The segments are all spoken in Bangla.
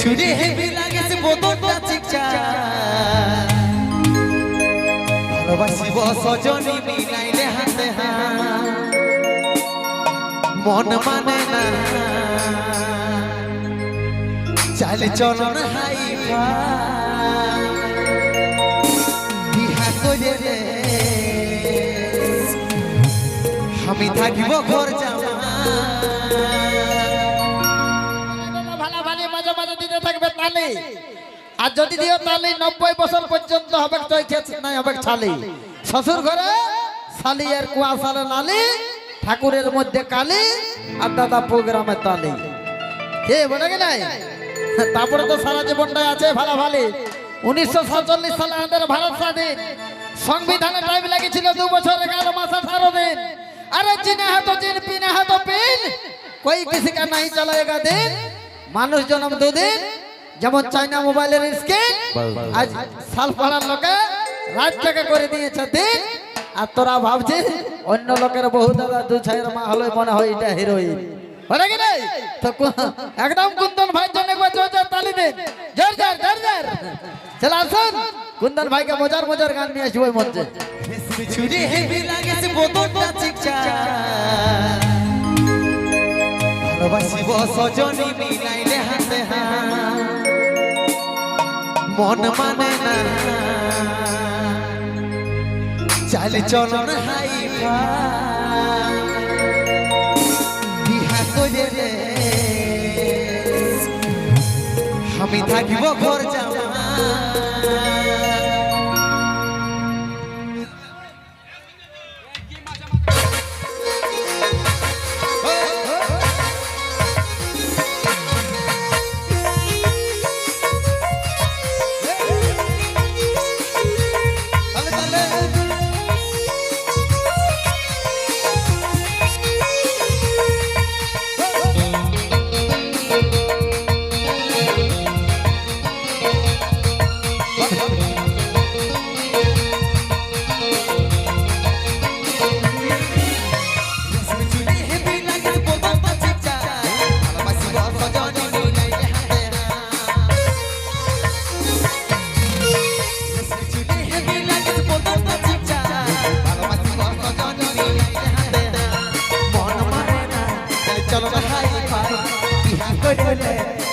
ছুরি হেভি লাগেছে বদনটা চিকচা ভালোবাসিব সজনী মিলাইলে হাতে হাত মন মানে না চালে চলন হাই বিহা করে রে আমি থাকিব ঘর জামা ভালো ভালো মাঝে মাঝে দিতে থাকবে তালি আর যদি দিও তালি 90 বছর পর্যন্ত হবে নাই হবে ছালি শ্বশুর ঘরে শালি আর কুয়াশালে নালি ঠাকুরের মধ্যে কালি আর দাদা প্রোগ্রামে তালি কে বলে কি নাই তারপরে তো সারা জীবনটাই আছে ভালো ভালো 1947 সালে আমাদের ভারত স্বাধীন সংবিধানে টাইম লেগেছিল 2 বছর 11 মাস 18 दिन अरे जिन्हें है तो जिन पीने है तो पीन कोई किसी का नहीं चलेगा दिन मानुष जन्म 2 दिन যেমন চাইনা মোবাইলের স্ক্রিন আজ সাল পাড়ার লোকে রাত থেকে করে দিয়েছে দিন আর তোরা ভাবছিস অন্য লোকের বহু দাদা 2-6 মা হলে মনে হয় এটা হিরোইন বলে কি নাই তো একদম কুন্দন ভাই জন্য একবার জোরদার তালি দেন জোর জোর জোর জোর চল আসুন কুন্দন ভাইকে মজার মজার গান নিয়ে আসবো মঞ্চে ছুরি হেভি লাগেছে বদনটা চিকচা ভালোবাসিব সজনী মিলাইলে হাতে হাত মন মানে না চালে চলন হাই বিহা করে রে আমি থাকিব ঘর জামা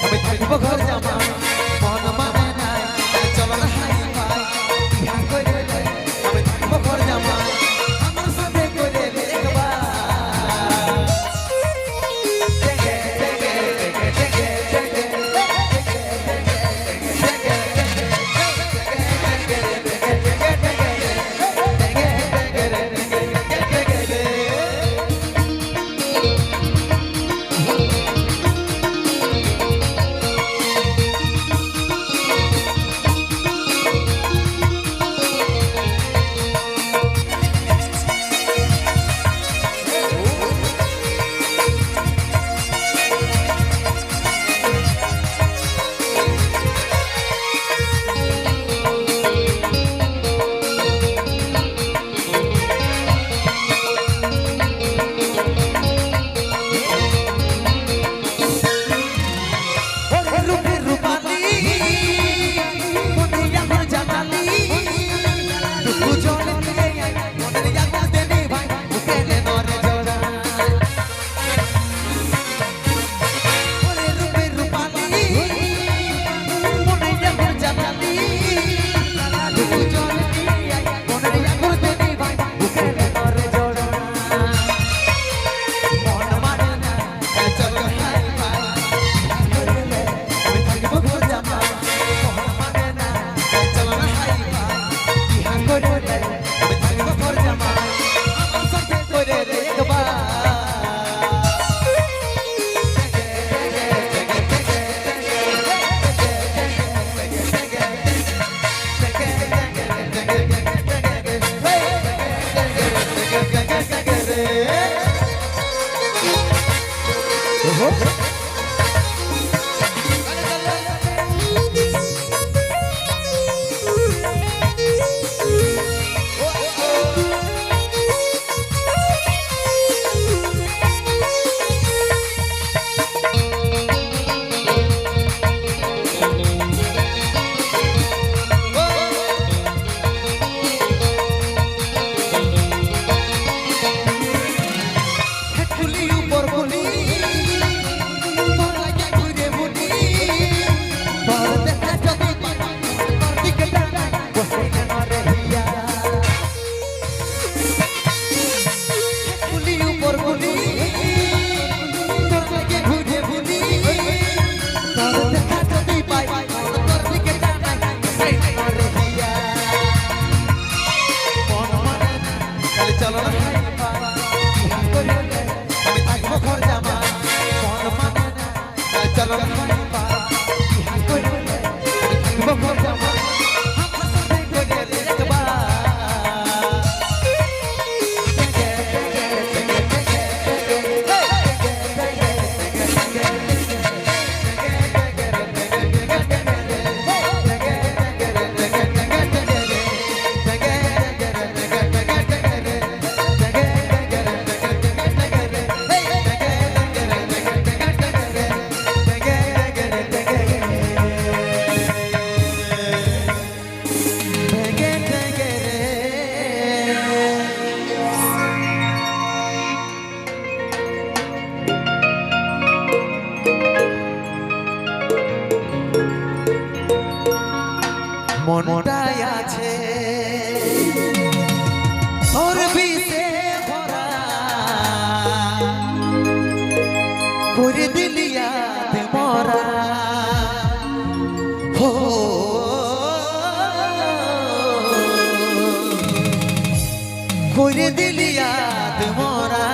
আমি থাকিব ঘর জামা মন মানে না চলন হাই বিহা করে আমি থাকিব ঘর জামা আমার সাথে করে একবার মনটাই আছে তোর বিষে ভরা করে দিলি ইয়াদ মরা হো করে দিলি ইয়াদ মরা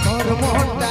তোর মন